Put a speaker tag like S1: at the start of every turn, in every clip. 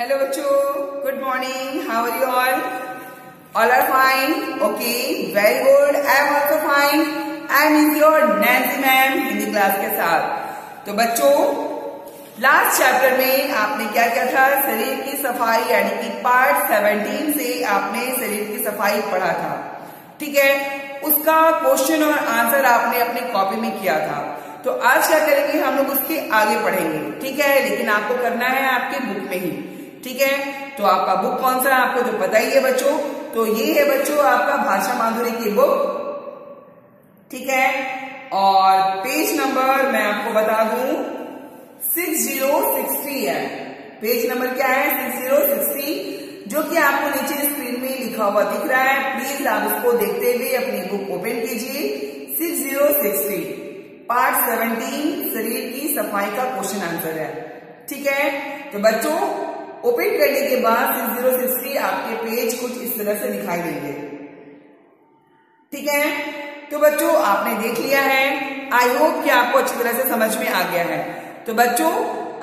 S1: Hello बच्चों, good morning. How are you all? All are fine. Okay, very good. I am also fine. I am with your Nancy ma'am Hindi class के साथ। तो बच्चों, last chapter में आपने क्या किया था? शरीर की सफाई यानी कि पार्ट 17 से आपने शरीर की सफाई पढ़ा था। ठीक है, उसका क्वेश्चन और आंसर आपने अपनी कॉपी में किया था। तो आज क्या करेंगे, हम लोग उसके आगे पढ़ेंगे। ठीक है, लेकिन आपको करना है आपके बुक में ही। ठीक है, तो आपका बुक कौन सा है आपको तो पता ही है बच्चों। तो ये है बच्चों आपका भाषा माधुरी की बुक। ठीक है, और पेज नंबर मैं आपको बता दूं 6060 है। पेज नंबर क्या है? 6060, जो कि आपको नीचे स्क्रीन में लिखा हुआ दिख रहा है। प्लीज आप इसको देखते हुए अपनी बुक ओपन कीजिए। 6060 पार्ट 17 शरीर की सफाई का क्वेश्चन आंसर है। ठीक है, तो बच्चों ओपन करने के बाद 6060 आपके पेज कुछ इस तरह से दिखाई देंगे। ठीक है, तो बच्चों आपने देख लिया है। आई होप कि आपको अच्छी तरह से समझ में आ गया है। तो बच्चों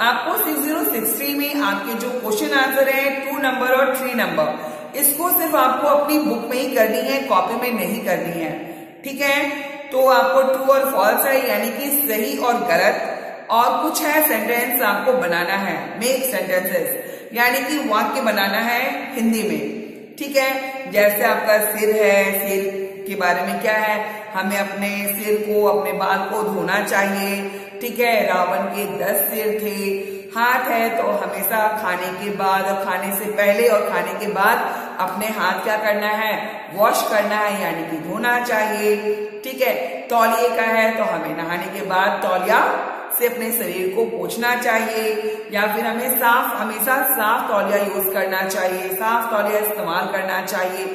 S1: आपको 6060 में आपके जो क्वेश्चन आंसर है 2 नंबर और 3 नंबर, इसको सिर्फ आपको अपनी बुक में ही करनी है, कॉपी में नहीं करनी है। ठीक है, तो आपको ट्रू और फॉल्स है यानी कि सही और गलत, और कुछ है सेंटेंस आपको बनाना है, मेक सेंटेंसेस यानी कि वाक्य बनाना है हिंदी में। ठीक है, जैसे आपका सिर है, सिर के बारे में क्या है, हमें अपने सिर को, अपने बाल को धोना चाहिए। ठीक है, रावण के 10 सिर थे। हाथ है तो हमेशा खाने के बाद और खाने से पहले और खाने के बाद अपने हाथ क्या करना है, वॉश करना है यानी कि धोना चाहिए। ठीक है, तौलिए का है तो हमें नहाने के बाद तौलिया से अपने शरीर को पोंछना चाहिए, या फिर हमें हमेशा साफ तौलिया यूज करना चाहिए, साफ तौलिया इस्तेमाल करना चाहिए।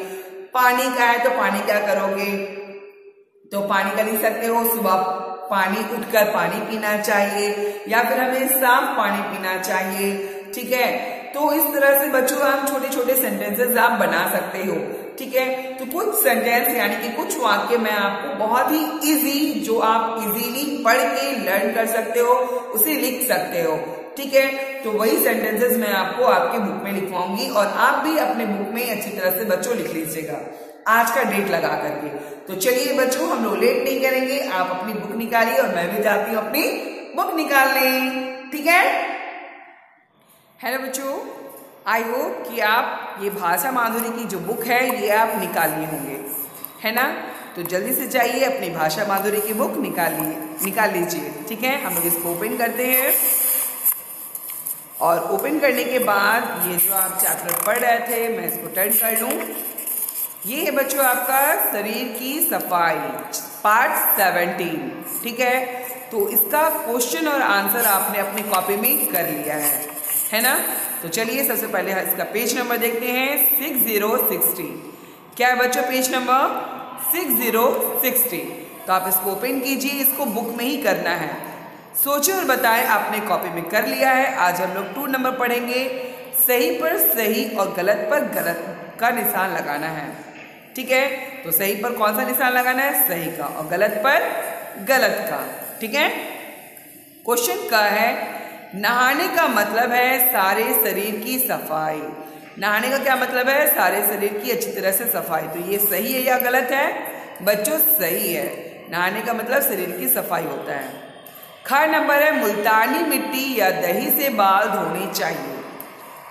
S1: पानी का है तो पानी क्या करोगे, तो पानी कर ही सकते हो, सुबह पानी उठकर पानी पीना चाहिए, या फिर हमें साफ पानी पीना चाहिए। ठीक है, तो इस तरह से बच्चों आप छोटे छोटे सेंटेंसेस आप बना सकते हो। ठीक है, तो कुछ सेंटेंस यानी कि कुछ वाक्य मैं आपको बहुत ही इजी, जो आप इजीली पढ़ के लर्न कर सकते हो, उसे लिख सकते हो। ठीक है, तो वही सेंटेंसेस मैं आपको आपके बुक में लिखवाऊंगी, और आप भी अपने बुक में अच्छी तरह से बच्चों लिख लीजिएगा आज का डेट लगा करके। तो चलिए बच्चों, हम लोग लेट नहीं करेंगे, आप अपनी बुक निकालिए और मैं भी जाती हूँ अपनी बुक निकालने। ठीक है, हेलो बच्चों, आई होप कि आप ये भाषा माधुरी की जो बुक है ये आप निकाल लिए होंगे, है ना। तो जल्दी से जाइए अपनी भाषा माधुरी की बुक निकाल लीजिए। ठीक है, हम लोग इसको ओपन करते हैं, और ओपन करने के बाद ये जो आप चैप्टर पढ़ रहे थे मैं इसको टर्न कर लूँ। ये है बच्चों आपका शरीर की सफाई पार्ट 17। ठीक है, तो इसका क्वेश्चन और आंसर आपने अपनी कॉपी में कर लिया है ना। तो चलिए सबसे पहले इसका पेज नंबर देखते हैं 6060। क्या है बच्चों पेज नंबर 6060। तो आप इसको ओपन कीजिए, इसको बुक में ही करना है। सोचे और बताएं आपने कॉपी में कर लिया है। आज हम लोग 2 नंबर पढ़ेंगे। सही पर सही और गलत पर गलत का निशान लगाना है। ठीक है, तो सही पर कौन सा निशान लगाना है, सही का, और गलत पर गलत का। ठीक है, क्वेश्चन का है नहाने का मतलब है सारे शरीर की सफाई। नहाने का क्या मतलब है, सारे शरीर की अच्छी तरह से सफाई। तो ये सही है या गलत है बच्चों? सही है, नहाने का मतलब शरीर की सफाई होता है। ख नंबर है मुल्तानी मिट्टी या दही से बाल धोने चाहिए।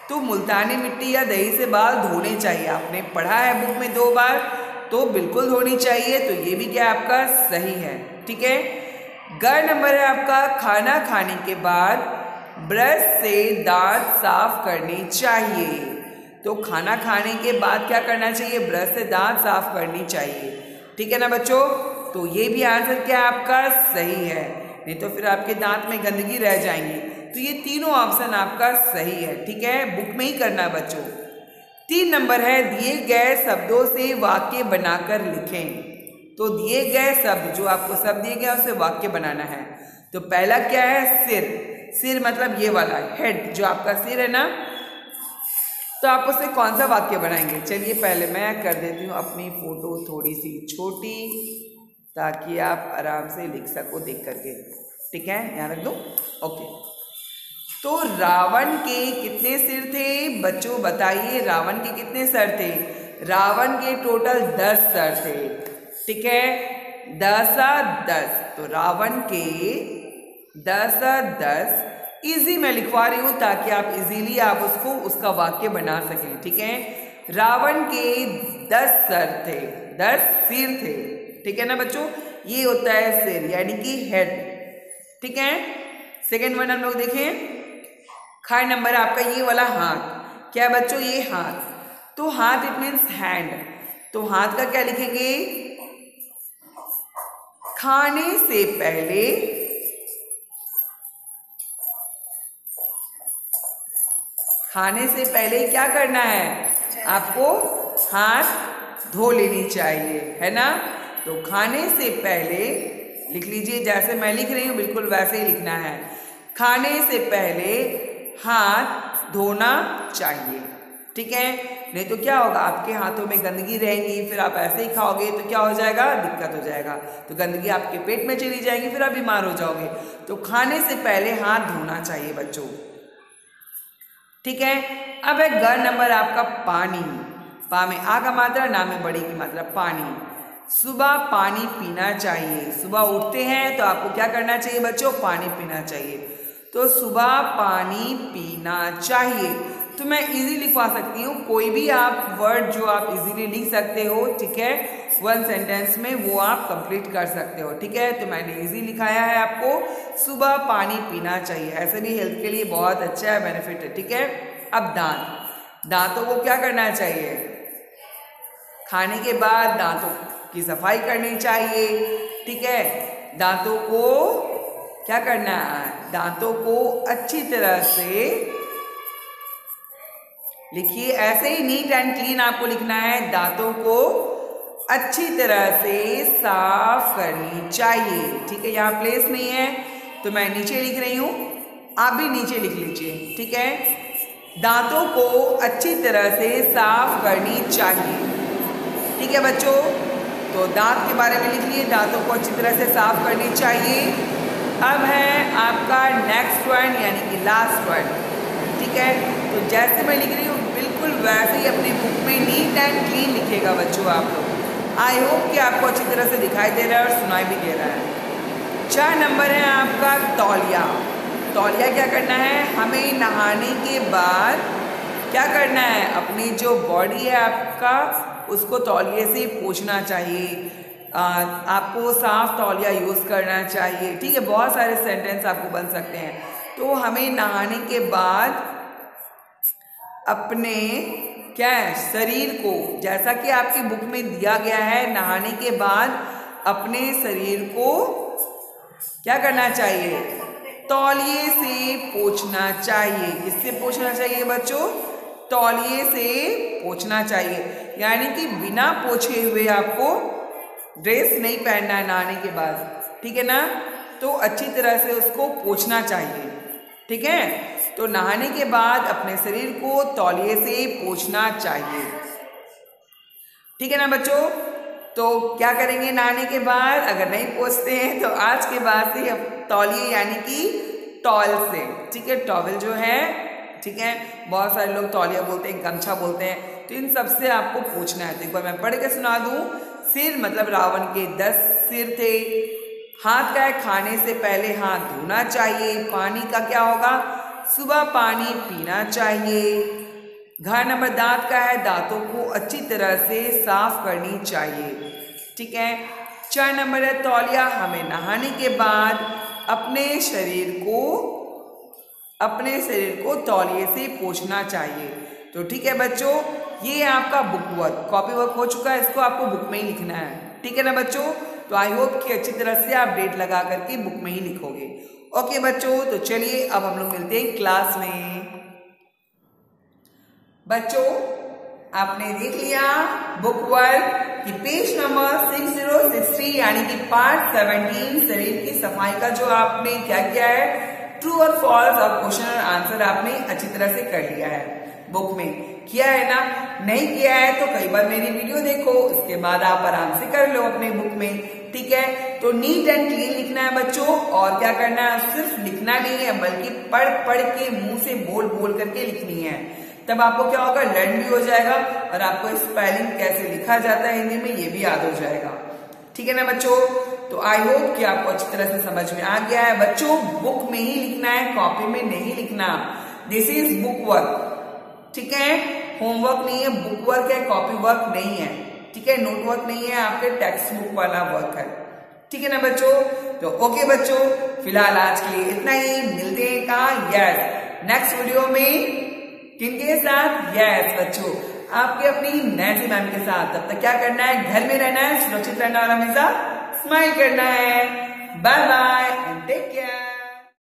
S1: तो मुल्तानी मिट्टी या दही से बाल धोने चाहिए, आपने पढ़ा है बुक में 2 बार, तो बिल्कुल धोनी चाहिए। तो ये भी क्या आपका सही है। ठीक है, ग नंबर है आपका खाना खाने के बाद ब्रश से दांत साफ करने चाहिए। तो खाना खाने के बाद क्या करना चाहिए, ब्रश से दांत साफ करनी चाहिए। ठीक है ना बच्चों, तो ये भी आंसर क्या आपका सही है, नहीं तो फिर आपके दांत में गंदगी रह जाएंगी। तो ये तीनों ऑप्शन आपका सही है। ठीक है, बुक में ही करना है बच्चों। 3 नंबर है दिए गए शब्दों से वाक्य बनाकर लिखें। तो दिए गए शब्द, जो आपको शब्द दिए गए उससे वाक्य बनाना है। तो पहला क्या है, सिर। सिर मतलब ये वाला हेड, जो आपका सिर है ना, तो आप उससे कौन सा वाक्य बनाएंगे। चलिए पहले मैं कर देती हूँ अपनी फोटो थोड़ी सी छोटी, ताकि आप आराम से लिख सको देख करके। ठीक है, यहाँ रख दो। ओके, तो रावण के कितने सिर थे बच्चों, बताइए रावण के कितने सर थे। रावण के टोटल 10 सर थे, ठीक है, 10 तो रावण के 10 इजी मैं लिखवा रही हूं ताकि आप इजीली आप उसको उसका वाक्य बना सकें, ठीक है। रावण के 10 सर थे, 10 सिर थे, ठीक है ना बच्चों। ये होता है सिर यानी कि हेड, ठीक है। सेकेंड वन हम लोग देखें, खा नंबर आपका ये वाला हाथ, क्या बच्चों ये हाथ, तो हाथ इट मीन्स हैंड, तो हाथ का क्या लिखेंगे, खाने से पहले क्या करना है, आपको हाथ धो लेनी चाहिए, है ना। तो खाने से पहले लिख लीजिए, जैसे मैं लिख रही हूं बिल्कुल वैसे ही लिखना है। खाने से पहले हाथ धोना चाहिए, ठीक है। नहीं तो क्या होगा, आपके हाथों में गंदगी रहेगी, फिर आप ऐसे ही खाओगे तो क्या हो जाएगा, दिक्कत हो जाएगा, तो गंदगी आपके पेट में चली जाएगी, फिर आप बीमार हो जाओगे। तो खाने से पहले हाथ धोना चाहिए बच्चों, ठीक है। अब है ग नंबर आपका पानी, पा में आ का मात्रा, ना में बड़ी की मात्रा, पानी। सुबह पानी पीना चाहिए, सुबह उठते हैं तो आपको क्या करना चाहिए बच्चों, पानी पीना चाहिए। तो सुबह पानी पीना चाहिए, तो मैं इजी लिखवा सकती हूँ, कोई भी आप वर्ड जो आप इजीली लिख सकते हो, ठीक है, 1 सेंटेंस में वो आप कंप्लीट कर सकते हो, ठीक है। तो मैंने इजी लिखाया है आपको, सुबह पानी पीना चाहिए, ऐसे भी हेल्थ के लिए बहुत अच्छा है, बेनिफिट है, ठीक है। अब दांत, दांतों को क्या करना चाहिए, खाने के बाद दांतों की सफाई करनी चाहिए, ठीक है। दांतों को क्या करना है, दांतों को अच्छी तरह से लिखिए, ऐसे ही नीट एंड क्लीन आपको लिखना है, दांतों को अच्छी तरह से साफ करनी चाहिए, ठीक है। यहाँ प्लेस नहीं है तो मैं नीचे लिख रही हूं, आप भी नीचे लिख लीजिए, ठीक है। दांतों को अच्छी तरह से साफ करनी चाहिए, ठीक है बच्चों। तो दांत के बारे में लिख लिए, दांतों को अच्छी तरह से साफ करनी चाहिए। अब है आपका नेक्स्ट वन यानी कि लास्ट वन, ठीक है। तो जैसे मैं लिख रही हूँ बिल्कुल वैसे ही अपनी बुक में नीट एंड क्लीन लिखिएगा बच्चों आप लोग। आई होप कि आपको अच्छी तरह से दिखाई दे रहा है और सुनाई भी दे रहा है। 4 नंबर है आपका तौलिया। तौलिया क्या करना है, हमें नहाने के बाद क्या करना है, अपनी जो बॉडी है आपका उसको तौलिए से पोंछना चाहिए, आपको साफ तौलिया यूज़ करना चाहिए, ठीक है। बहुत सारे सेंटेंस आपको बन सकते हैं। तो हमें नहाने के बाद अपने क्या है शरीर को, जैसा कि आपकी बुक में दिया गया है, नहाने के बाद अपने शरीर को क्या करना चाहिए, तौलिए से पोंछना चाहिए। किससे पोंछना चाहिए बच्चों, तौलिए से पोंछना चाहिए, यानी कि बिना पोंछे हुए आपको ड्रेस नहीं पहनना है नहाने के बाद, ठीक है ना। तो अच्छी तरह से उसको पोंछना चाहिए, ठीक है। तो नहाने के बाद अपने शरीर को तौलिए से पोंछना चाहिए, ठीक है ना बच्चों। तो क्या करेंगे नहाने के बाद, अगर नहीं पोंछते हैं तो आज के बाद से तौलिए यानी कि टॉल से, ठीक है, टॉवल जो है, ठीक है। बहुत सारे लोग तौलिया बोलते हैं, गमछा बोलते हैं, तो इन सब से आपको पूछना है। तो एक बार मैं पढ़ के सुना दूं। सिर मतलब रावण के 10 सिर थे। हाथ का है, खाने से पहले हाथ धोना चाहिए। पानी का क्या होगा, सुबह पानी पीना चाहिए। घ नंबर दांत का है, दांतों को अच्छी तरह से साफ करनी चाहिए, ठीक है। 4 नंबर है तौलिया, हमें नहाने के बाद अपने शरीर को तौलिए से पोंछना चाहिए। तो ठीक है बच्चों, ये आपका बुक वर्क, कॉपी वर्क हो चुका है, इसको आपको बुक में ही लिखना है, ठीक है ना बच्चों। तो आई होप कि अच्छी तरह से आप डेट लगा करके बुक में ही लिखोगे। ओके बच्चों, तो चलिए अब हम लोग मिलते हैं क्लास में। बच्चों आपने देख लिया बुक वर्क कि पेज नंबर 6063 यानी कि पार्ट 17 शरीर की सफाई का जो आपने क्या किया है, ट्रू और फॉल्स और क्वेश्चन और आंसर आपने अच्छी तरह से कर लिया है। बुक में किया है ना, नहीं किया है तो कई बार मेरी वीडियो देखो, उसके बाद आप आराम से कर लो अपने बुक में। ठीक है। तो नीट एंड क्लीन लिखना है बच्चों, और क्या करना है, सिर्फ लिखना नहीं है बल्कि पढ़ पढ़ के मुंह से बोल बोल करके लिखनी है। तब आपको क्या होगा, लर्न भी हो जाएगा और आपको स्पेलिंग कैसे लिखा जाता है हिंदी में ये भी याद हो जाएगा। ठीक है ना बच्चों। तो आई होप कि आपको अच्छी तरह से समझ में आ गया है बच्चों। बुक में ही लिखना है, कॉपी में नहीं लिखना। दिस इज बुक वर्क, ठीक है, होमवर्क नहीं है, बुक वर्क है, कॉपी वर्क नहीं है, ठीक है, नोट वर्क नहीं है, आपके टेक्स्ट बुक वाला वर्क है। ठीक है ना बच्चों। तो ओके बच्चों, फिलहाल आज के लिए इतना ही। मिलते हैं कहाँ, यस नेक्स्ट वीडियो में। किनके साथ, यस बच्चों आपके अपनी नैन्सी मैम के साथ। तब तक क्या करना है, घर में रहना है, सुरक्षित रहना और हमेशा स्माइल करना है। Bye bye and take care.